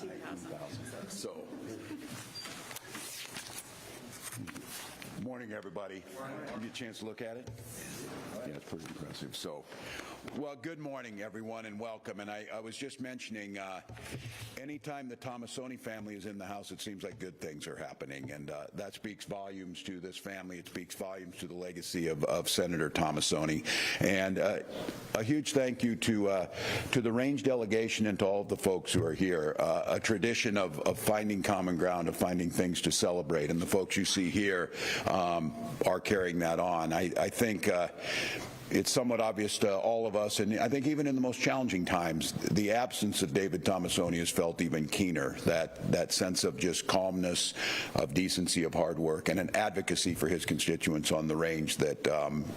19,000. So, morning, everybody. Give you a chance to look at it? Yeah, it's pretty impressive. So, well, good morning, everyone, and welcome. And I was just mentioning, anytime the Tomassoni family is in the house, it seems like good things are happening, and that speaks volumes to this family. It speaks volumes to the legacy of Senator Tomassoni. And a huge thank you to the range delegation and to all of the folks who are here. A tradition of finding common ground, of finding things to celebrate, and the folks you see here are carrying that on. I think it's somewhat obvious to all of us, and I think even in the most challenging times, the absence of David Tomassoni is felt even keener, that sense of just calmness, of decency, of hard work, and an advocacy for his constituents on the range that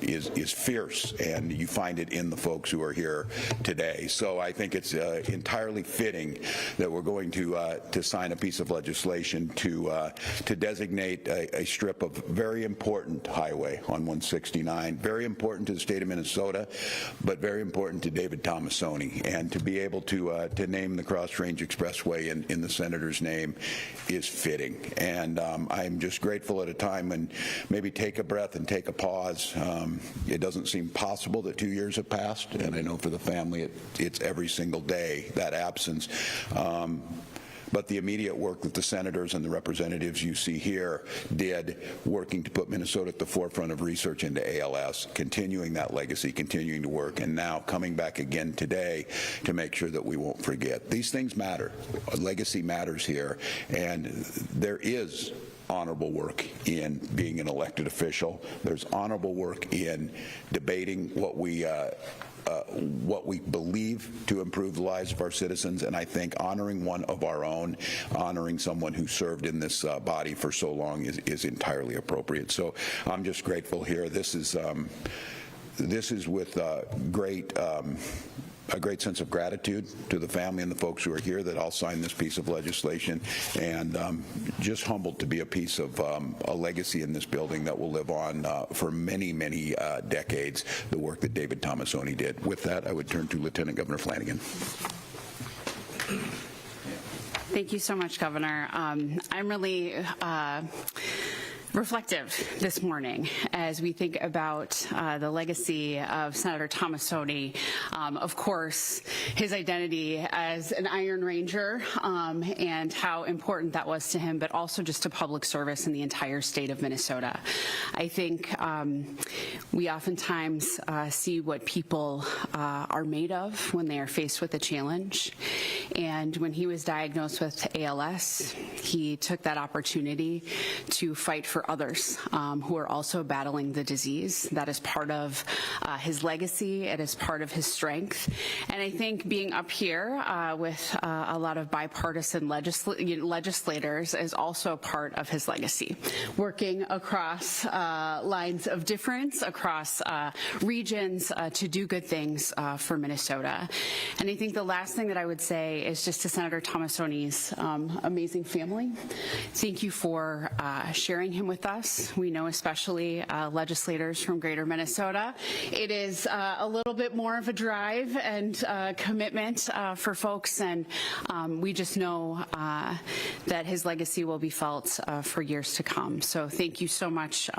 is fierce, and you find it in the folks who are here today. So I think it's entirely fitting that we're going to sign a piece of legislation to designate a strip of very important highway on 169, very important to the state of Minnesota, but very important to David Tomassoni. And to be able to name the Cross Range Expressway in the senator's name is fitting. And I'm just grateful at a time when maybe take a breath and take a pause. It doesn't seem possible that 2 years have passed, and I know for the family it's every single day, that absence. But the immediate work that the senators and the representatives you see here did, working to put Minnesota at the forefront of research into ALS, continuing that legacy, continuing to work, and now coming back again today to make sure that we won't forget. These things matter. A legacy matters here, and there is honorable work in being an elected official. There's honorable work in debating what we believe to improve the lives of our citizens, and I think honoring one of our own, honoring someone who served in this body for so long is entirely appropriate. So I'm just grateful here. This is with a great sense of gratitude to the family and the folks who are here that I'll sign this piece of legislation, and just humbled to be a piece of a legacy in this building that will live on for many, many decades, the work that David Tomassoni did. With that, I would turn to Lieutenant Governor Flanagan. Thank you so much, Governor. I'm really reflective this morning as we think about the legacy of Senator Tomassoni. Of course, his identity as an Iron Ranger and how important that was to him, but also just to public service in the entire state of Minnesota. I think we oftentimes see what people are made of when they are faced with a challenge. And when he was diagnosed with ALS, he took that opportunity to fight for others who are also battling the disease. That is part of his legacy. It is part of his strength. And I think being up here with a lot of bipartisan legislators is also part of his legacy. Working across lines of difference, across regions to do good things for Minnesota. And I think the last thing that I would say is just to Senator Tomassoni's amazing family. Thank you for sharing him with us. We know, especially legislators from greater Minnesota, it is a little bit more of a drive and commitment for folks, and we just know that his legacy will be felt for years to come. So thank you so much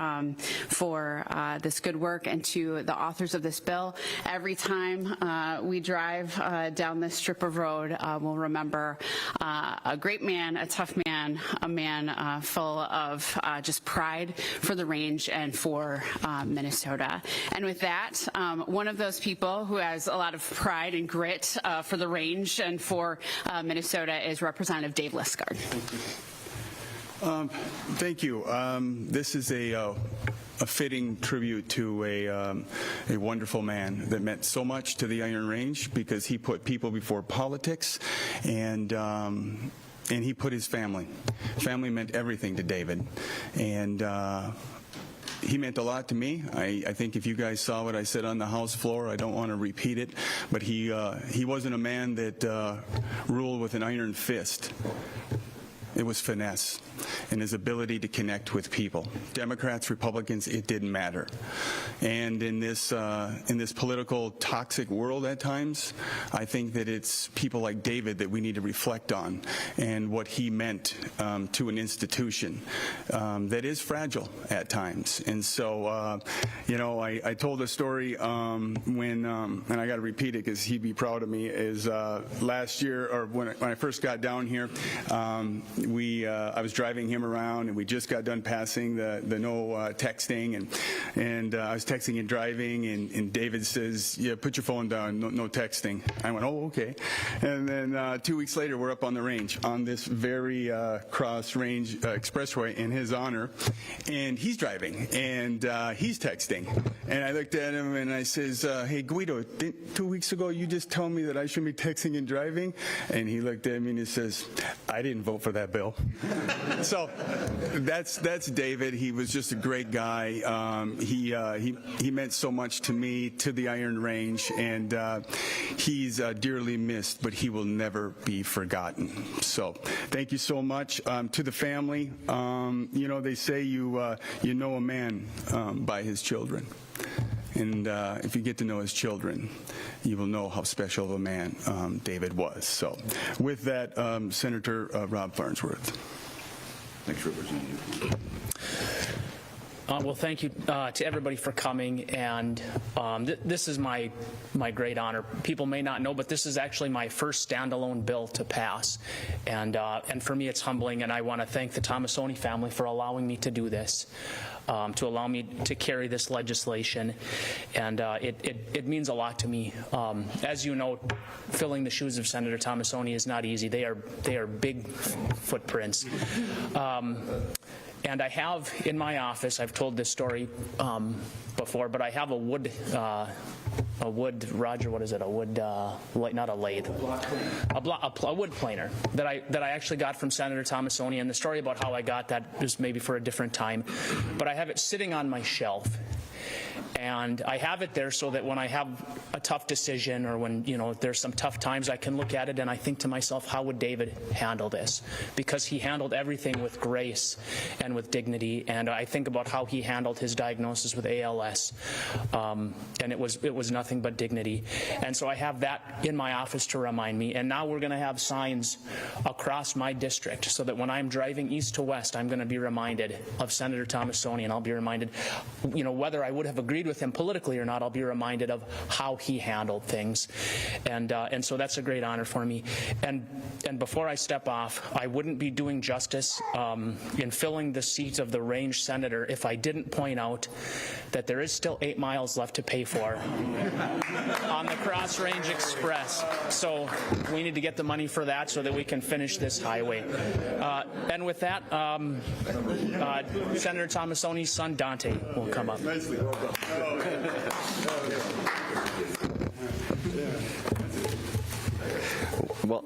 for this good work, and to the authors of this bill. Every time we drive down this strip of road, we'll remember a great man, a tough man, a man full of just pride for the range and for Minnesota. And with that, one of those people who has a lot of pride and grit for the range and for Minnesota is Representative Dave Lisgard. Thank you. This is a fitting tribute to a wonderful man that meant so much to the Iron Range, because he put people before politics, and he put his family. Family meant everything to David, and he meant a lot to me. I think if you guys saw what I said on the House floor, I don't want to repeat it, but he wasn't a man that ruled with an iron fist. It was finesse and his ability to connect with people. Democrats, Republicans, it didn't matter. And in this political toxic world at times, I think that it's people like David that we need to reflect on and what he meant to an institution that is fragile at times. And so, I told a story when, and I got to repeat it because he'd be proud of me, is last year, or when I first got down here, I was driving him around, and we just got done passing the no texting, and I was texting and driving, and David says, "Yeah, put your phone down, no texting." I went, "Oh, okay." And then 2 weeks later, we're up on the range on this very cross-range expressway in his honor, and he's driving, and he's texting. And I looked at him, and I says, "Hey, Guido, 2 weeks ago, you just told me that I shouldn't be texting and driving?" And he looked at me, and he says, "I didn't vote for that bill." So that's David. He was just a great guy. He meant so much to me, to the Iron Range, and he's dearly missed, but he will never be forgotten. So thank you so much. To the family, they say you know a man by his children. And if you get to know his children, you will know how special of a man David was. So with that, Senator Rob Farnsworth. Thanks, Representative. Well, thank you to everybody for coming, and this is my great honor. People may not know, but this is actually my first standalone bill to pass, and for me it's humbling, and I want to thank the Tomassoni family for allowing me to do this, to allow me to carry this legislation, and it means a lot to me. As you know, filling the shoes of Senator Tomassoni is not easy. They are big footprints. And I have in my office, I've told this story before, but I have a wood, Roger, what is it? A wood, not a lathe, a wood planer that I actually got from Senator Tomassoni. And the story about how I got that is maybe for a different time, but I have it sitting on my shelf. And I have it there so that when I have a tough decision, or when there's some tough times, I can look at it and I think to myself, how would David handle this? Because he handled everything with grace and with dignity. And I think about how he handled his diagnosis with ALS, and it was nothing but dignity. And so I have that in my office to remind me. And now we're going to have signs across my district so that when I'm driving east to west, I'm going to be reminded of Senator Tomassoni, and I'll be reminded, whether I would have agreed with him politically or not, I'll be reminded of how he handled things, and so that's a great honor for me. And before I step off, I wouldn't be doing justice in filling the seat of the range senator if I didn't point out that there is still 8 miles left to pay for on the Cross Range Express. So we need to get the money for that so that we can finish this highway. And with that, Senator Tomassoni's son Dante will come up. Nicely well done.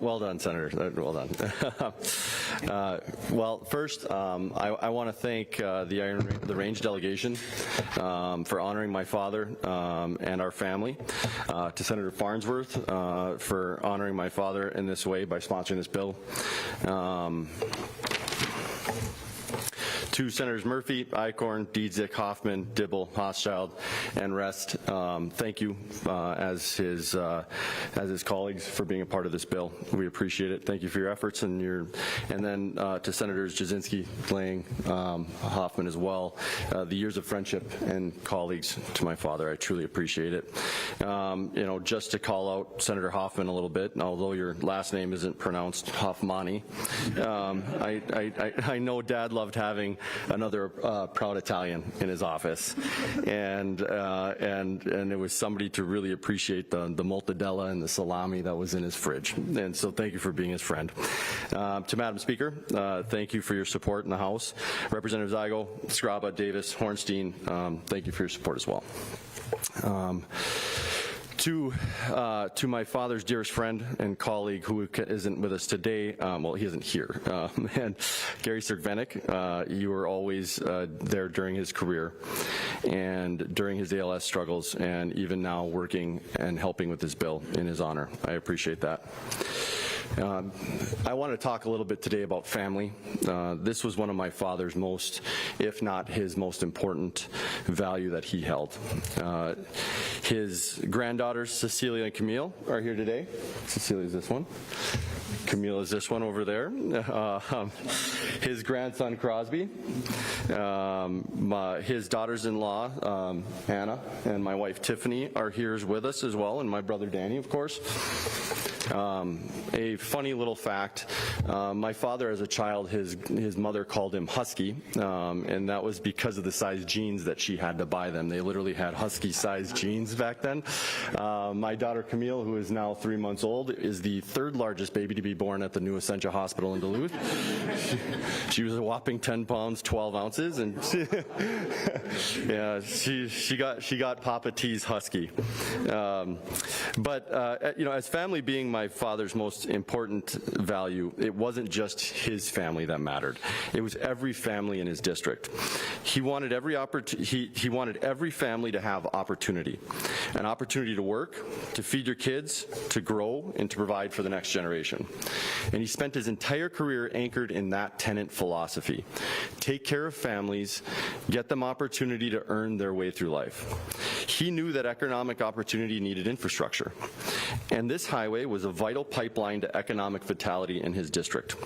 Well done, Senator. Well done. Well, first, I want to thank the Range delegation for honoring my father and our family. To Senator Farnsworth for honoring my father in this way by sponsoring this bill. To Senators Murphy, Eichhorn, Dietzick, Hoffman, Dibble, Hochschild, and Rest, thank you as his colleagues for being a part of this bill. We appreciate it. Thank you for your efforts and then to Senators Jasinski, Lang, Hoffman as well. The years of friendship and colleagues to my father, I truly appreciate it. Just to call out Senator Hoffman a little bit, although your last name isn't pronounced Hoffmani, I know Dad loved having another proud Italian in his office, and it was somebody to really appreciate the mortadella and the salami that was in his fridge. And so thank you for being his friend. To Madam Speaker, thank you for your support in the House. Representative Zygo, Scraba, Davis, Hornstein, thank you for your support as well. To my father's dearest friend and colleague who isn't with us today, well, he isn't here, and Gary Sergvenik, you were always there during his career and during his ALS struggles, and even now working and helping with this bill in his honor. I appreciate that. I want to talk a little bit today about family. This was one of my father's most, if not his most important value that he held. His granddaughters, Cecilia and Camille, are here today. Cecilia is this one. Camille is this one over there. His grandson, Crosby. His daughters-in-law, Hannah, and my wife, Tiffany, are here with us as well, and my brother, Danny, of course. A funny little fact, my father as a child, his mother called him Husky, and that was because of the size jeans that she had to buy them. They literally had Husky-sized jeans back then. My daughter Camille, who is now 3 months old, is the third largest baby to be born at the New Essentia Hospital in Duluth. She was a whopping 10 pounds, 12 ounces, and yeah, she got Papa T's Husky. But you know, as family being my father's most important value, it wasn't just his family that mattered. It was every family in his district. He wanted every family to have opportunity, an opportunity to work, to feed your kids, to grow, and to provide for the next generation. And he spent his entire career anchored in that tenet philosophy. Take care of families, get them opportunity to earn their way through life. He knew that economic opportunity needed infrastructure, and this highway was a vital pipeline to economic vitality in his district.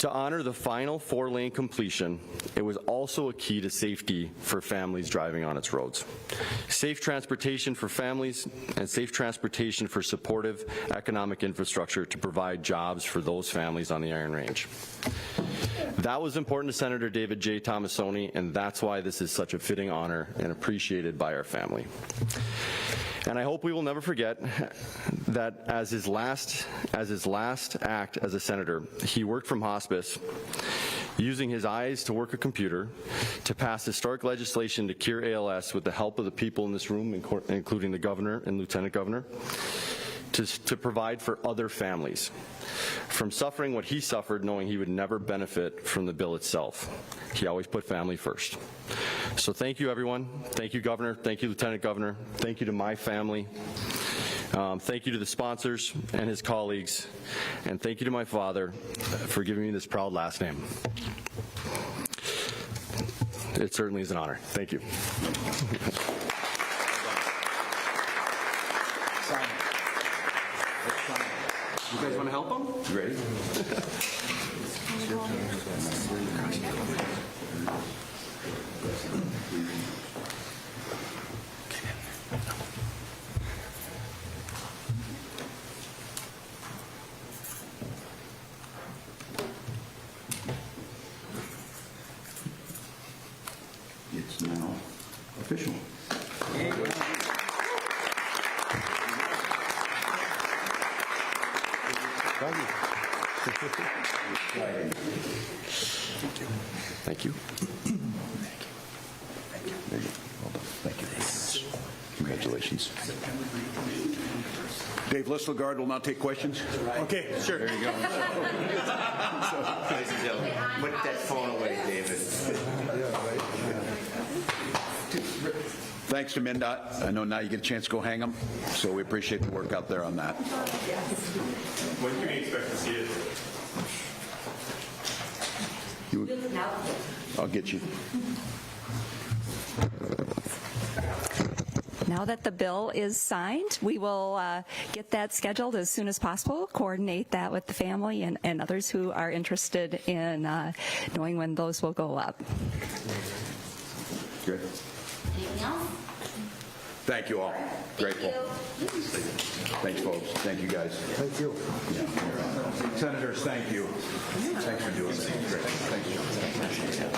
To honor the final 4-lane completion, it was also a key to safety for families driving on its roads. Safe transportation for families and safe transportation for supportive economic infrastructure to provide jobs for those families on the Iron Range. That was important to Senator David J. Tomassoni, and that's why this is such a fitting honor and appreciated by our family. And I hope we will never forget that as his last act as a senator, he worked from hospice, using his eyes to work a computer, to pass historic legislation to cure ALS with the help of the people in this room, including the governor and lieutenant governor, to provide for other families from suffering what he suffered, knowing he would never benefit from the bill itself. He always put family first. So thank you, everyone. Thank you, Governor. Thank you, Lieutenant Governor. Thank you to my family. Thank you to the sponsors and his colleagues. And thank you to my father for giving me this proud last name. It certainly is an honor. Thank you. You guys want to help him? You ready? It's now official. Thank you. Well done. Thank you. Congratulations. Dave Lisselgard will now take questions. Okay, sure. There you go. Ladies and gentlemen, put that phone away, David. Thanks to MnDOT. I know now you get a chance to go hang them, so we appreciate the work out there on that. When can we expect to see it? I'll get you. Now that the bill is signed, we will get that scheduled as soon as possible, coordinate that with the family and others who are interested in knowing when those will go up. Good. Anything else? Thank you all. Grateful. Thanks, folks. Thank you, guys. Thank you. Yeah. Senators, thank you. Thanks for doing this. Great. Thanks, John.